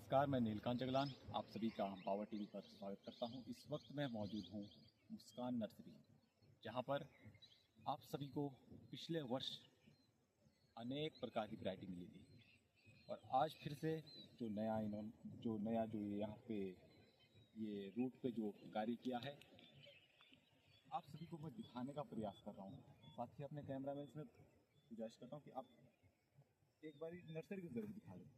नमस्कार, मैं नीलकांत जगलान आप सभी का पावर टीवी पर स्वागत करता हूं। इस वक्त मैं मौजूद हूं मुस्कान नर्सरी, जहां पर आप सभी को पिछले वर्ष अनेक प्रकार की वैरायटी मिली थी और आज फिर से जो नया जो यहाँ पे ये रूट पे जो कार्य किया है, आप सभी को मैं दिखाने का प्रयास कर रहा हूँ। साथ ही अपने कैमरा मैन से गुजारिश करता हूँ कि आप एक बार नर्सरी को जरूर दिखा दें।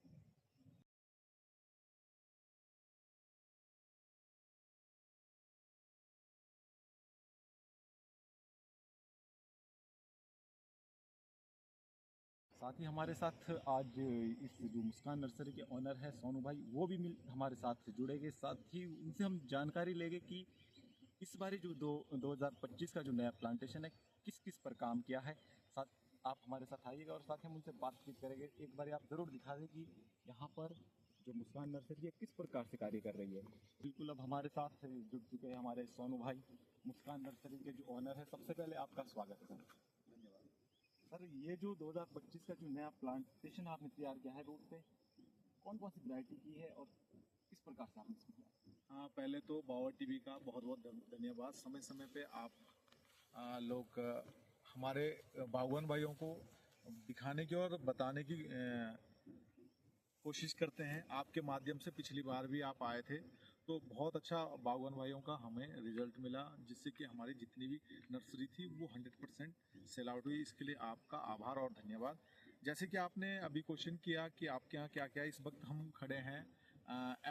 साथ ही हमारे साथ आज इस जो मुस्कान नर्सरी के ऑनर है सोनू भाई, वो भी हमारे साथ जुड़ेंगे। साथ ही उनसे हम जानकारी लेंगे कि इस बारी जो 2025 का जो नया प्लांटेशन है, किस किस पर काम किया है। साथ आप हमारे साथ आइएगा और साथ ही हम उनसे बातचीत करेंगे। एक बार आप ज़रूर दिखा दें कि यहाँ पर जो मुस्कान नर्सरी है किस प्रकार से कार्य कर रही है। बिल्कुल, अब हमारे साथ जुड़ चुके हैं हमारे सोनू भाई, मुस्कान नर्सरी के जो ऑनर है। सबसे पहले आपका स्वागत है सर। ये जो 2025 का जो नया प्लांटेशन आपने तैयार किया है रूट पे, कौन कौन सी वैरायटी की है और किस प्रकार से आपने इसको किया? हाँ, पहले तो पावर टीवी का बहुत बहुत धन्यवाद। समय समय पे आप लोग हमारे बागवान भाइयों को दिखाने की और बताने की कोशिश करते हैं। आपके माध्यम से पिछली बार भी आप आए थे तो बहुत अच्छा बागवान भाइयों का हमें रिजल्ट मिला, जिससे कि हमारी जितनी भी नर्सरी थी वो 100% सेल आउट हुई। इसके लिए आपका आभार और धन्यवाद। जैसे कि आपने अभी क्वेश्चन किया कि आपके यहाँ क्या क्या, इस वक्त हम खड़े हैं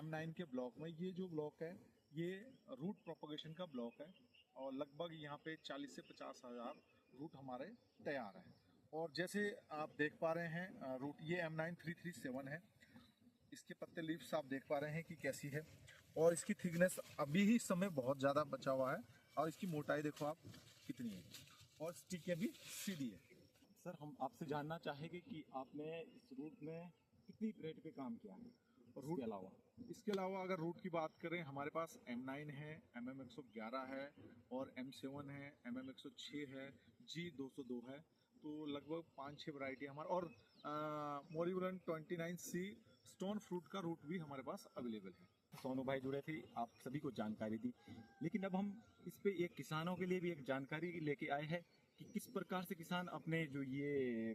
M9 के ब्लॉक में। ये जो ब्लॉक है ये रूट प्रोपगेशन का ब्लॉक है और लगभग यहाँ पे 40 से 50 हज़ार रूट हमारे तैयार हैं। और जैसे आप देख पा रहे हैं रूट ये M9337 है। इसके पत्ते लीव्स आप देख पा रहे हैं कि कैसी है, और इसकी थिकनेस अभी ही समय बहुत ज़्यादा बचा हुआ है, और इसकी मोटाई देखो आप कितनी है, और स्टिकें भी सीधी है। सर, हम आपसे जानना चाहेंगे कि आपने इस रूट में कितनी वैरायटी पे काम किया है और इसके अलावा अगर रूट की बात करें, हमारे पास M9 है, MM111 है, और M7 है, MM106 है, G202 है। तो लगभग 5-6 वैरायटी हमारे, और मोरिबुलन 29C स्टोन फ्रूट का रूट भी हमारे पास अवेलेबल है। सोनू भाई जुड़े थे, आप सभी को जानकारी दी, लेकिन अब हम इस पे एक किसानों के लिए भी एक जानकारी लेके आए हैं कि किस प्रकार से किसान अपने जो ये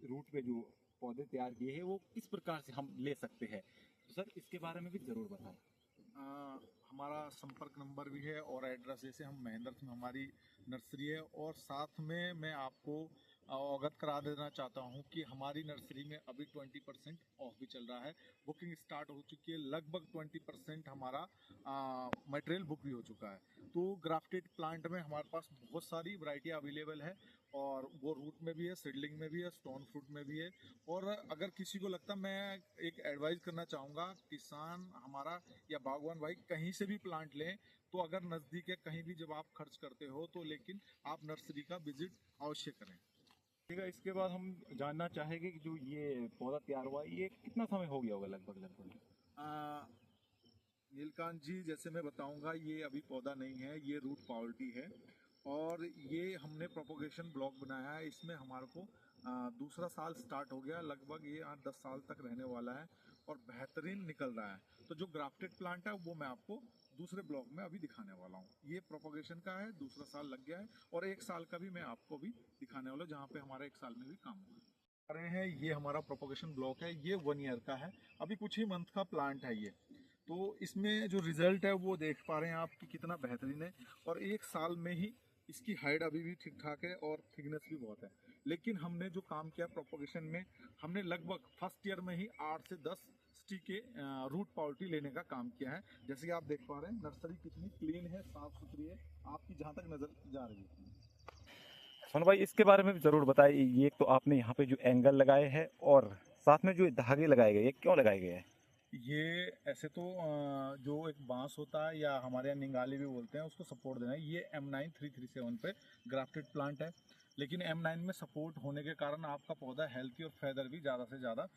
रूट पे जो पौधे तैयार किए हैं वो किस प्रकार से हम ले सकते हैं। तो सर, इसके बारे में भी ज़रूर बताएं। हमारा संपर्क नंबर भी है और एड्रेस, जैसे हम महेंद्र में हमारी नर्सरी है, और साथ में मैं आपको अवगत करा देना चाहता हूं कि हमारी नर्सरी में अभी 20% ऑफ भी चल रहा है। बुकिंग स्टार्ट हो चुकी है, लगभग 20% हमारा मटेरियल बुक भी हो चुका है। तो ग्राफ्टेड प्लांट में हमारे पास बहुत सारी वैरायटी अवेलेबल है, और वो रूट में भी है, सीडलिंग में भी है, स्टोन फ्रूट में भी है। और अगर किसी को लगता, मैं एक एडवाइस करना चाहूँगा, किसान हमारा या बागवान भाई कहीं से भी प्लांट लें, तो अगर नज़दीक है कहीं भी जब आप खर्च करते हो तो लेकिन आप नर्सरी का विजिट अवश्य करें। ठीक है, इसके बाद हम जानना चाहेंगे कि जो ये पौधा तैयार हुआ ये कितना समय हो गया होगा लगभग? नीलकांत जी, जैसे मैं बताऊंगा, ये अभी पौधा नहीं है, ये रूट पावर्टी है, और ये हमने प्रोपोगेशन ब्लॉक बनाया है। इसमें हमारे को दूसरा साल स्टार्ट हो गया, लगभग ये 8-10 साल तक रहने वाला है और बेहतरीन निकल रहा है। तो जो ग्राफ्टेड प्लांट है वो मैं आपको दूसरे ब्लॉक में अभी दिखाने वाला हूँ। ये प्रोपोगेशन का है, दूसरा साल लग गया है, और 1 साल का भी मैं आपको भी दिखाने वाला हूँ, जहाँ पे हमारा 1 साल में भी काम हुआ रहे हैं। ये हमारा प्रोपोगेशन ब्लॉक है, ये 1 ईयर का है, अभी कुछ ही मंथ का प्लांट है ये। तो इसमें जो रिजल्ट है वो देख पा रहे हैं आप कि कितना बेहतरीन है, और 1 साल में ही इसकी हाइट अभी भी ठीक ठाक है और थिकनेस भी बहुत है। लेकिन हमने जो काम किया प्रोपोगेशन में, हमने लगभग फर्स्ट ईयर में ही 8 से 10 स्टिक के रूट पाउल्टी लेने का काम किया है। जैसे कि आप देख पा रहे हैं नर्सरी कितनी क्लीन है, साफ सुथरी है, आपकी जहाँ तक नजर जा रही है। सोनू भाई, इसके बारे में भी ज़रूर बताइए। ये तो आपने यहाँ पे जो एंगल लगाए हैं और साथ में जो धागे लगाए गए, ये क्यों लगाए गए हैं? ये ऐसे तो जो एक बांस होता है, या हमारे यहाँ निंगाली भी बोलते हैं, उसको सपोर्ट देना है। ये M9337 पे ग्राफ्टेड प्लांट है, लेकिन M9 में सपोर्ट होने के कारण आपका पौधा हेल्थी और फेदर भी ज़्यादा से ज़्यादा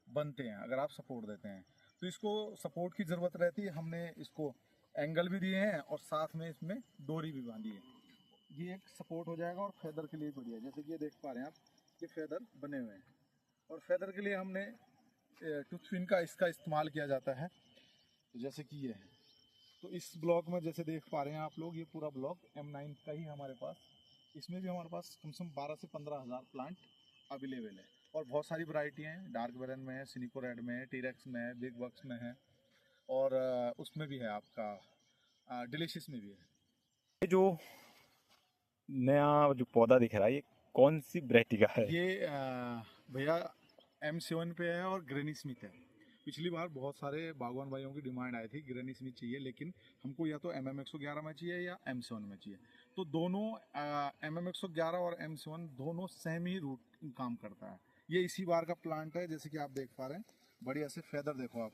बनते हैं अगर आप सपोर्ट देते हैं। तो इसको सपोर्ट की ज़रूरत रहती है, हमने इसको एंगल भी दिए हैं और साथ में इसमें डोरी भी बांधी है। ये एक सपोर्ट हो जाएगा और फेदर के लिए बढ़िया है। जैसे कि ये देख पा रहे हैं आप, ये फेदर बने हुए हैं, और फेदर के लिए हमने टूथ पिन का इसका इस्तेमाल किया जाता है। तो जैसे कि ये है, तो इस ब्लॉक में जैसे देख पा रहे हैं आप लोग, ये पूरा ब्लॉक M9 का ही हमारे पास। इसमें भी हमारे पास कम से कम 12 से 15 हज़ार प्लांट अवेलेबल है और बहुत सारी वैरायटी हैं। डार्क वेरन में है, सिनिको रेड में है, टीरेक्स में है, बिग बक्स में है और उसमें भी है आपका डिलीशियस में भी है। ये जो नया जो पौधा दिख रहा है, ये कौन सी वैरायटी का है? ये भैया M7 पे है और ग्रेनी स्मिथ है। पिछली बार बहुत सारे बागवान भाइयों की डिमांड आई थी ग्रेनी स्मिथ चाहिए, लेकिन हमको या तो MM111 में चाहिए या M7 में चाहिए। तो दोनों MM111 और M7 दोनों सेम ही रूट काम करता है। ये इसी बार का प्लांट है, जैसे कि आप देख पा रहे हैं। बढ़िया से फेदर देखो आप,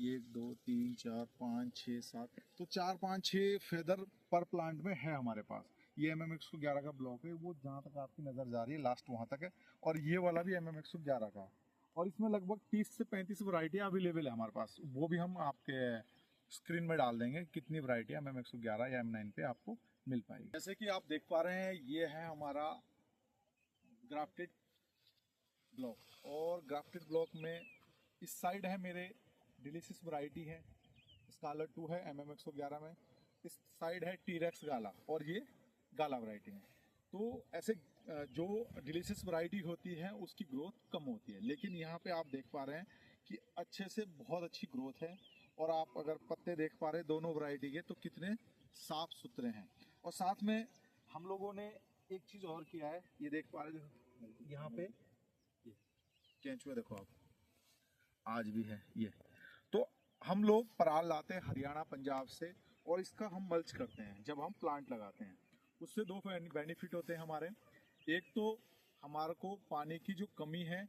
1 2 3 4 5 6 7, तो 4 5 6 फेदर पर प्लांट में है हमारे पास। ये MM111 का ब्लॉक है, वो जहाँ तक आपकी नज़र जा रही है लास्ट वहाँ तक है, और ये वाला भी MM111 का। और इसमें लगभग 30 से 35 वैरायटियाँ अवेलेबल है हमारे पास। वो भी हम आपके स्क्रीन में डाल देंगे कितनी वैरायटी MM111 या M9 पे आपको मिल पाएगी। जैसे कि आप देख पा रहे हैं, ये है हमारा ग्राफ्टेड ब्लॉक, और ग्राफ्टेड ब्लॉक में इस साइड है मेरे डिलीशियस वैरायटी है, स्कारलेट 2 है MM111 में। इस साइड है टीरेक्स गाला, और ये गाला वैरायटी है। तो ऐसे जो डिलीशियस वैरायटी होती है उसकी ग्रोथ कम होती है, लेकिन यहाँ पे आप देख पा रहे हैं कि अच्छे से बहुत अच्छी ग्रोथ है। और आप अगर पत्ते देख पा रहे हैं दोनों वैरायटी के, तो कितने साफ सुथरे हैं। और साथ में हम लोगों ने एक चीज़ और किया है, ये देख पा रहे हैं यहाँ पे केंचुए देखो आप, आज भी है ये। तो हम लोग पराल लाते हैं हरियाणा पंजाब से, और इसका हम मल्च करते हैं जब हम प्लांट लगाते हैं। उससे दो बेनिफिट होते हैं हमारे। एक तो हमारे को पानी की जो कमी है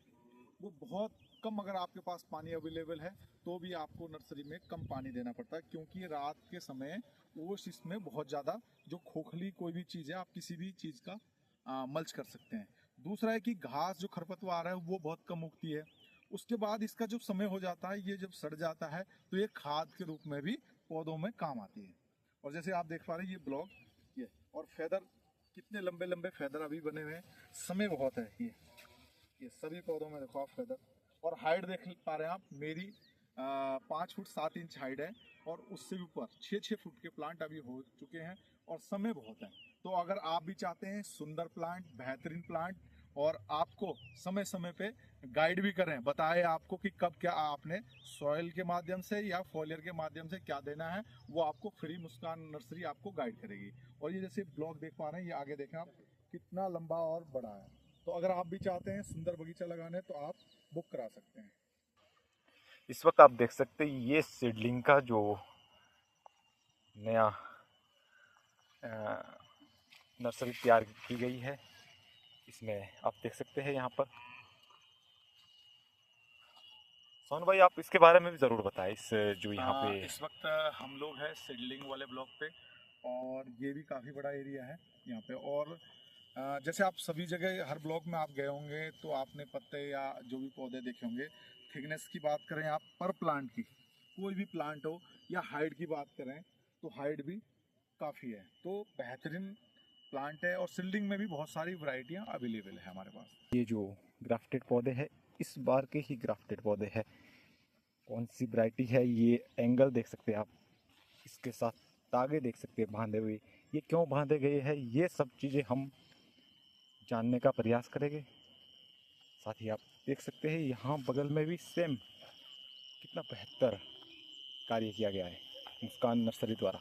वो बहुत कम, अगर आपके पास पानी अवेलेबल है तो भी आपको नर्सरी में कम पानी देना पड़ता है, क्योंकि रात के समय ओस इसमें बहुत ज़्यादा, जो खोखली कोई भी चीज़ है आप किसी भी चीज़ का मल्च कर सकते हैं। दूसरा है कि घास जो खरपतवार है वो बहुत कम उगती है। उसके बाद इसका जो समय हो जाता है, ये जब सड़ जाता है तो ये खाद के रूप में भी पौधों में काम आती है। और जैसे आप देख पा रहे हैं ये ब्लॉक, ये और फेदर, कितने लंबे लंबे फेदर अभी बने हुए हैं। समय बहुत है ये सभी पौधों में देखो आप फेदर। और हाइट देख पा रहे हैं आप, मेरी 5 फुट 7 इंच हाइट है, और उससे भी ऊपर 6-6 फुट के प्लांट अभी हो चुके हैं, और समय बहुत है। तो अगर आप भी चाहते हैं सुंदर प्लांट, बेहतरीन प्लांट, और आपको समय समय पे गाइड भी करें, बताएं आपको कि कब क्या आपने सॉइल के माध्यम से या फॉलियर के माध्यम से क्या देना है, वो आपको फ्री मुस्कान नर्सरी आपको गाइड करेगी। और ये जैसे ब्लॉक देख पा रहे हैं, ये आगे देखें आप कितना लंबा और बड़ा है। तो अगर आप भी चाहते हैं सुंदर बगीचा लगाने, तो आप बुक करा सकते हैं। इस वक्त आप देख सकते हैं ये सीडलिंग का जो नया नर्सरी तैयार की गई है, इसमें आप देख सकते हैं यहाँ पर। सोनू भाई, आप इसके बारे में भी ज़रूर बताएं, इस जो यहाँ पे इस वक्त हम लोग हैं सीडलिंग वाले ब्लॉक पे, और ये भी काफ़ी बड़ा एरिया है यहाँ पे। और जैसे आप सभी जगह हर ब्लॉक में आप गए होंगे तो आपने पत्ते या जो भी पौधे देखे होंगे, थिकनेस की बात करें आप पर प्लांट की, कोई भी प्लांट हो, या हाइट की बात करें तो हाइट भी काफ़ी है। तो बेहतरीन प्लांट है, और सीडलिंग में भी बहुत सारी वैरायटियाँ अवेलेबल है हमारे पास। ये जो ग्राफ्टेड पौधे हैं, इस बार के ही ग्राफ्टेड पौधे हैं। कौन सी वैरायटी है, ये एंगल देख सकते हैं आप, इसके साथ तागे देख सकते हैं बांधे हुए। ये क्यों बांधे गए हैं, ये सब चीज़ें हम जानने का प्रयास करेंगे। साथ ही आप देख सकते हैं यहाँ बगल में भी सेम कितना बेहतर कार्य किया गया है मुस्कान नर्सरी द्वारा।